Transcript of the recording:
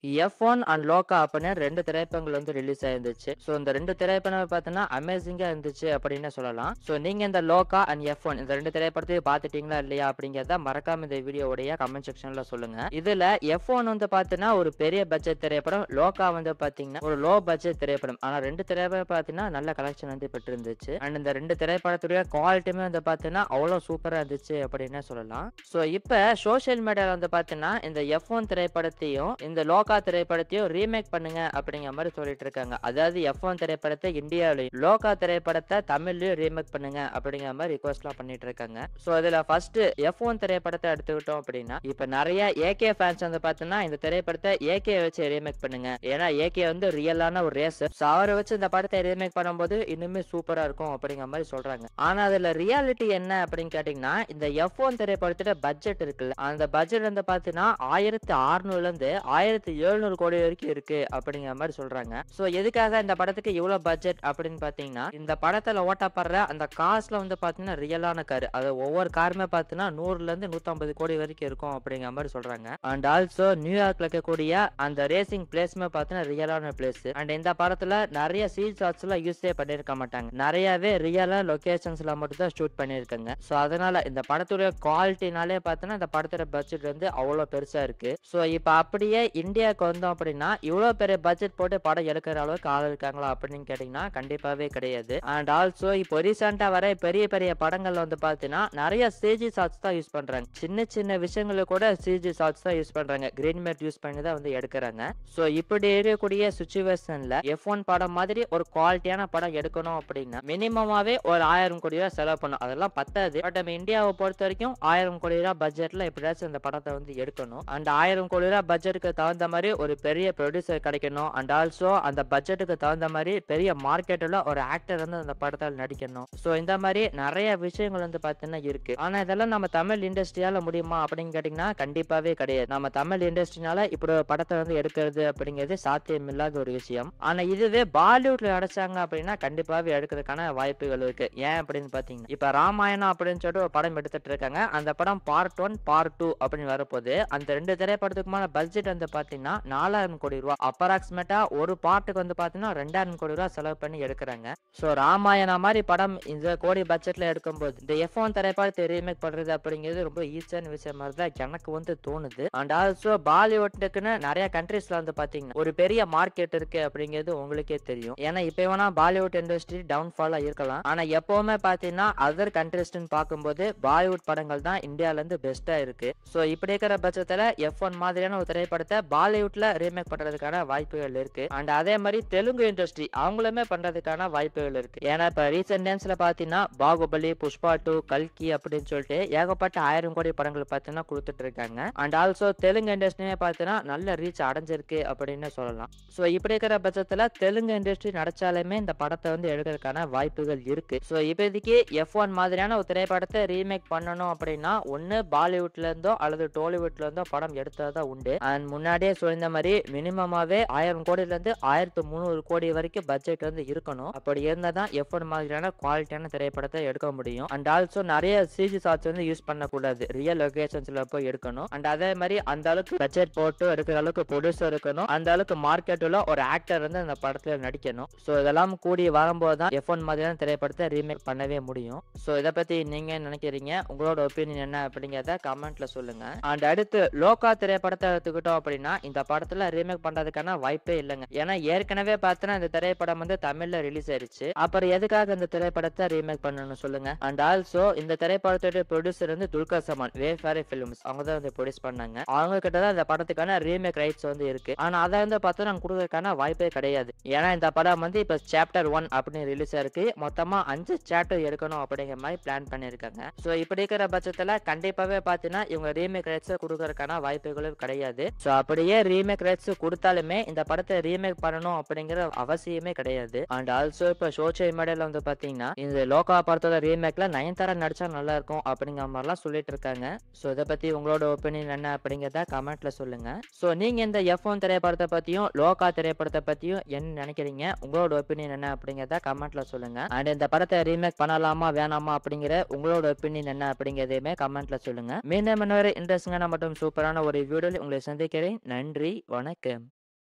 F1 and லோகா அப்படின்னு 2 திரைப்படங்கள் வந்து ரிலீஸ் ஆயிருந்துச்சு. ஸோ இந்த 2 திரைப்படம் பார்த்தீங்கன்னா, அமேசிங்கா இருந்துச்சு அப்படின்னு சொல்லலாம். ஸோ நீங்க இந்த லோகா அண்ட் எஃப்1 இந்த 2 திரைப்படத்தையும் பார்த்துட்டீங்களா இல்லையா அப்படிங்கிறத மறக்காம இந்த வீடியோவுடைய கமெண்ட் செக்ஷன்ல சொல்லுங்க. இதுல எஃப்1 வந்து பார்த்தீங்கன்னா ஒரு பெரிய பட்ஜெட் திரைப்படம். லோகா வந்து பார்த்தீங்கன்னா ஒரு லோ பட்ஜெட் திரைப்படம். ஆனா 2 திரைப்படம் பார்த்தீங்கன்னா நல்ல கலெக்ஷன் வந்து பெற்றிருந்துச்சு. அண்ட் இந்த 2 திரைப்படத்துடைய குவாலிட்டியுமே வந்து பார்த்தீங்கன்னா அவ்வளோ சூப்பரா இருந்துச்சு அப்படின்னு சொல்லலாம். ஸோ இப்ப சோசியல் மீடியால வந்து பார்த்தீங்கன்னா இந்த எஃப்1 திரைப்படத்தையும் இந்த லோகா திரைப்படத்தையும் ரீமேக் பண்ணுங்க அப்படிங்கிற மாதிரி சொல்லிட்டு இருக்காங்க. அதாவது எஃப்1 திரைப்படத்தை இந்தியாவிலையும் லோகா திரைப்படத்தை தமிழ்லயும் ரீமேக் பண்ணுங்க அப்படிங்கிற மாதிரி ரிக்வெஸ்ட்லாம் பண்ணிட்டு இருக்காங்க. ஸோ இதுல ஃபர்ஸ்ட் எஃப்1 திரைப்படத்தை எடுத்துக்கிட்டோம் அப்படின்னா இப்ப நிறைய ஏகே ஃபேன்ஸ் வந்து பார்த்தீங்கன்னா இந்த திரைப்படத்தை ஏகே வச்சு ரீமேக் பண்ணுங்க. ஏன்னா ஏகே வந்து ரியலான ஒரு ரேசர். ஸோ அவரை வச்சு இந்த படத்தை ரீமேக் பண்ணும்போது இன்னுமே சூப்பரா இருக்கும் அப்படிங்கிற மாதிரி சொல்றாங்க. ஆனா அதுல ரியாலிட்டி என்ன அப்படின்னு கேட்டீங்கன்னா இந்த எஃப்1 திரைப்படத்தோட பட்ஜெட் இருக்குல்ல அந்த பட்ஜெட் வந்து பார்த்தீங்கன்னா 1600 இருந்து 1700 கோடி வரைக்கும் இருக்கு அப்படிங்கிற மாதிரி சொல்றாங்க. சோ எதுக்காக இந்த படத்துக்கு இவ்வளவு பட்ஜெட் அப்படின்னு பாத்தீங்கன்னா இந்த படத்துல ஓட்டப்படுற அந்த காஸ்ட்ல வந்து பாத்தீங்கன்னா ரியலான கார் அது ஒவ்வொரு காருமே பாத்தீங்கன்னா 100ல இருந்து 150 கோடி வரைக்கும் இருக்கும் அப்படிங்கிற மாதிரி சொல்றாங்க. அண்ட் ஆல்சோ நியூயார்க்ல இருக்கக்கூடிய அந்த ரேசிங் பிளேஸ்மே பாத்தீங்கன்னா ரியலான பிளேஸ். அண்ட் இந்த படத்துல நிறைய சீன் ஷாட்ஸ் எல்லாம் யூஸே பண்ணிருக்க மாட்டாங்க. நிறையவே ரியலா லொகேஷன்ஸ்ல மட்டும் தான் ஷூட் பண்ணிருக்காங்க. சோ அதனால இந்த படத்துடைய குவாலிட்டினாலே பாத்தீங்கன்னா இந்த படத்தோட பட்ஜெட் வந்து அவ்வளவு பெருசா இருக்கு. சோ இப்ப அப்படியே இந்தியாவுக்கு வந்தோம் அப்படின்னா இவ்வளவு பெரிய பட்ஜெட் போட்டு படம் எடுக்கிற அளவுக்கு ஆள் இருக்காங்களா அப்படின்னு கேட்டீங்கன்னா கண்டிப்பாவே கிடையாது. அண்ட் ஆல்சோ இப்போ ரீசெண்டா வர பெரிய பெரிய படங்கள்ல வந்து பாத்தீங்கன்னா நிறைய சிஜி ஷாட்ஸ் தான் யூஸ் பண்றாங்க. சின்ன சின்ன விஷயங்களை கூட சிஜி ஷாட்ஸ் தான் யூஸ் பண்றாங்க. கிரீன் மேட் யூஸ் பண்ணி தான் வந்து எடுக்கிறாங்க. சோ இப்படி இருக்கக்கூடிய சுச்சுவேஷன்ல எஃப்1 படம் மாதிரி ஒரு குவாலிட்டியான படம் எடுக்கணும் அப்படின்னா மினிமமாவே ஒரு 1000 கோடி ரூபாய் செலவு பண்ணும். அதெல்லாம் பத்தாது. பட் நம்ம இந்தியாவை பொறுத்த வரைக்கும் 1000 கோடி ரூபாய் பட்ஜெட்ல எப்படியாச்சும் இந்த படத்தை வந்து எடுக்கணும். அண்ட் 1000 கோடி ரூபாய் பட்ஜெட்டுக்கு தகுந்த மாதிரி ஒரு பெரிய ப்ரொடியூசர் கிடைக்கணும். அண்ட் ஆல்சோ அந்த பட்ஜெட்டுக்கு தகுந்த மாதிரி பெரிய மார்க்கெட்ல ஒரு ஆக்டர் வந்து அந்த படத்தில் நடிக்கணும். சோ இந்த மாதிரி நிறைய விஷயங்கள் வந்து பாத்தீங்கன்னா இருக்கு. ஆனா இதெல்லாம் நம்ம தமிழ் இண்டஸ்ட்ரியால முடியுமா அப்படின்னு கேட்டீங்கன்னா கண்டிப்பாவே கிடையாது. நம்ம தமிழ் இண்டஸ்ட்ரினால இப்படி ஒரு படத்தை வந்து எடுக்கிறது அப்படிங்கிறது சாத்தியம் இல்லாத ஒரு விஷயம். ஆனா இதுவே பாலிவுட்ல அடைச்சாங்க அப்படின்னா கண்டிப்பாவே எடுக்கிறதுக்கான வாய்ப்புகள் இருக்கு. ஏன் அப்படின்னு பாத்தீங்கன்னா இப்ப ராமாயணம் அப்படின்னு சொல்லிட்டு ஒரு படம் எடுத்துட்டு இருக்காங்க. அந்த படம் பார்ட் 1 பார்ட் 2 அப்படின்னு வரப்போது அந்த 2 திரைப்படத்துக்குமான பட்ஜெட் வந்து பாத்தீங்கன்னா 4000 கோடி ரூபாய். அப்ராக்சிமேட்டா ஒரு பாட்டுக்கு வந்து பாத்தீங்கன்னா 2000 கோடி ரூபாய் செலவு பண்ணி எடுக்கிறாங்க. சோ ராமாயணா மாதிரி படம் இந்த கோடி பட்ஜெட்ல எடுக்கும்போது இந்த எஃப்1 திரைப்படத்தை ரீமேக் பண்றது அப்படிங்கிறது ரொம்ப ஈஸியான விஷயம் மாதிரி தான் எனக்கு வந்து தோணுது. அண்ட் ஆல்சோ பாலிவுட்டுக்குன்னு நிறைய கண்ட்ரீஸ்ல வந்து பாத்தீங்கன்னா ஒரு பெரிய மார்க்கெட் இருக்கு அப்படிங்கிறது உங்களுக்கே தெரியும். ஏன்னா இப்ப வேணா பாலிவுட் இண்டஸ்ட்ரி டவுன்ஃபாலா இருக்கலாம். ஆனா எப்பவுமே பாத்தீங்கன்னா அதர் கண்ட்ரீஸ்ன்னு பார்க்கும்போது பாலிவுட் படங்கள் தான் இந்தியால இருந்து பெஸ்டா இருக்கு. சோ இப்படி இருக்கிற பட்சத்துல எஃப்1 மாதிரியான ஒரு திரைப்படத்தை பாலிவுட்ல ரீமேக் பண்றதுக்கான வாய்ப்புகள் இருக்கு. அண்ட் அதே மாதிரி தெலுங்கு இண்டஸ்ட்ரி அவங்களுமே பண்றதுக்கான வாய்ப்புகள் இருக்கு. ஏன்னா இப்ப ரீசெண்ட் டைம்ஸ்ல பாத்தீங்கன்னா பாகுபலி, புஷ்பா 2, கல்கி அப்படின்னு சொல்லிட்டு ஏகப்பட்ட 1000 கோடி படங்கள் பாத்தீங்கன்னா கொடுத்துட்டு இருக்காங்க. அண்ட் ஆல்சோ தெலுங்கு இண்டஸ்ட்ரியுமே பாத்தீங்கன்னா நல்ல ரீச் அடைஞ்சிருக்கு அப்படின்னு சொல்லலாம். சோ இப்படி இருக்கிற பட்சத்துல தெலுங்கு இண்டஸ்ட்ரி நடிச்சாலுமே இந்த படத்தை வந்து எடுக்கிறதுக்கான வாய்ப்புகள் இருக்கு. சோ இப்போதைக்கு எஃப்1 மாதிரியான ஒரு திரைப்படத்தை ரீமேக் பண்ணணும் அப்படின்னா ஒன்னு பாலிவுட்ல இருந்தோ அல்லது டோலிவுட்ல இருந்தோ படம் எடுத்ததா உண்டு. அண்ட் முன்னாடியே சொல்லியிருந்த மாதிரி மினிமமாவே 1000 கோடியில இருந்து 1300 கோடி வரைக்கும் பட்ஜெட் வந்து இருக்கணும். அப்படி இருந்தா தான் எஃப்1 மாதிரியான குவாலிட்டியான திரைப்படத்தை எடுக்க முடியும். அண்ட் ஆல்சோ நிறைய சிஜி ஷாட்ஸ் வந்து யூஸ் பண்ணக்கூடாது. ரியல் லொகேஷன்ஸ்ல போய் எடுக்கணும். அண்ட் அதே மாதிரி அந்த அளவுக்கு பட்ஜெட் போட்டு எடுக்கிற அளவுக்கு ப்ரொடியூசர் இருக்கணும். அந்த அளவுக்கு மார்க்கெட்ல ஒரு ஆக்டர் வந்து அந்த படத்துல நடிக்கணும். சோ இதெல்லாம் கூடி வரும்போது தான் எஃப்1 மாதிரியான திரைப்படத்தை ரீமேக் பண்ணவே முடியும். சோ இதை பத்தி நீங்க நினைக்கிறீங்க? உங்களோட ஒப்பீனியன் என்ன அப்படிங்கறத கமெண்ட்ல சொல்லுங்க. அண்ட் அடுத்து லோகா திரைப்படத்தை எடுத்துக்கிட்டோம் அப்படின்னா இந்த படத்துல ரீமேக் பண்றதுக்கான வாய்ப்பே இல்லைங்க. ஏன்னா ஏற்கனவே பார்த்தா இந்த திரைப்படம் வந்து தமிழ்ல ரிலீஸ் ஆயிருச்சு. அப்புறம் எதுக்காக இந்த திரைப்படத்தை ரீமேக் பண்ணணும் சொல்லுங்க. அண்ட் ஆல்சோ இந்த திரைப்படத்தோட ப்ரொடியூசர் வந்து துல்கர் சல்மான், வேஃபேரி ஃபிலிம்ஸ் அவங்க தான் வந்து ப்ரொடியூஸ் பண்ணாங்க. அவங்க கிட்ட தான் இந்த படத்துக்கான ரீமேக் ரைட்ஸ் வந்து இருக்கு. ஆனா அதை வந்து பார்த்தா நாங்க கொடுக்கறதுக்கான வாய்ப்பே கிடையாது. ஏன்னா இந்த படம் வந்து இப்ப சாப்டர் 1 அப்படின்னு ரிலீஸ் ஆயிருக்கு. மொத்தமா 5 சாப்டர் எடுக்கணும் அப்படிங்கிற மாதிரி பிளான் பண்ணிருக்காங்க. சோ இப்படி இருக்கிற பட்சத்துல கண்டிப்பாவே பாத்தீங்கன்னா இவங்க ரீமேக் ரைட்ஸ் கொடுக்கறதுக்கான வாய்ப்புகளும் கிடையாது. சோ அப்படியே ரீமேக் ரைட்ஸ் கொடுத்தாலுமே இந்த படத்தை ரீமேக் பண்ணணும் அப்படிங்கிற அவசியமே கிடையாது. அண்ட் ஆல்சோ இப்ப சோசியல் மீடியால வந்து பாத்தீங்கன்னா இந்த லோகா படத்தோட ரீமேக்ல நயன்தாரா நடிச்சா நல்லா இருக்கும் அப்படிங்கிற மாதிரிலாம் சொல்லிட்டு இருக்காங்க. சோ இதை பத்தி உங்களோட ஒப்பீனியன் என்ன அப்படிங்கறத கமெண்ட்ல சொல்லுங்க. சோ நீங்க இந்த எஃப்1 திரைப்படத்தை பத்தியும் லோகா திரைப்படத்தை பத்தியும் என்ன நினைக்கிறீங்க? உங்களோட ஒப்பீனியன் என்ன அப்படிங்கறத கமெண்ட்ல சொல்லுங்க. அண்ட் இந்த படத்தை ரீமேக் பண்ணலாமா வேணாமா அப்படிங்கிற உங்களோட ஒப்பீனியன் என்ன அப்படிங்கறதையுமே கமெண்ட்ல சொல்லுங்க. மீண்டும் இன்னொரு இன்ட்ரெஸ்டிங்கான மற்றும் சூப்பரான ஒரு வீடியோவில் உங்களை சந்திக்கிறேன். நன்றி. நன்றி, வணக்கம்.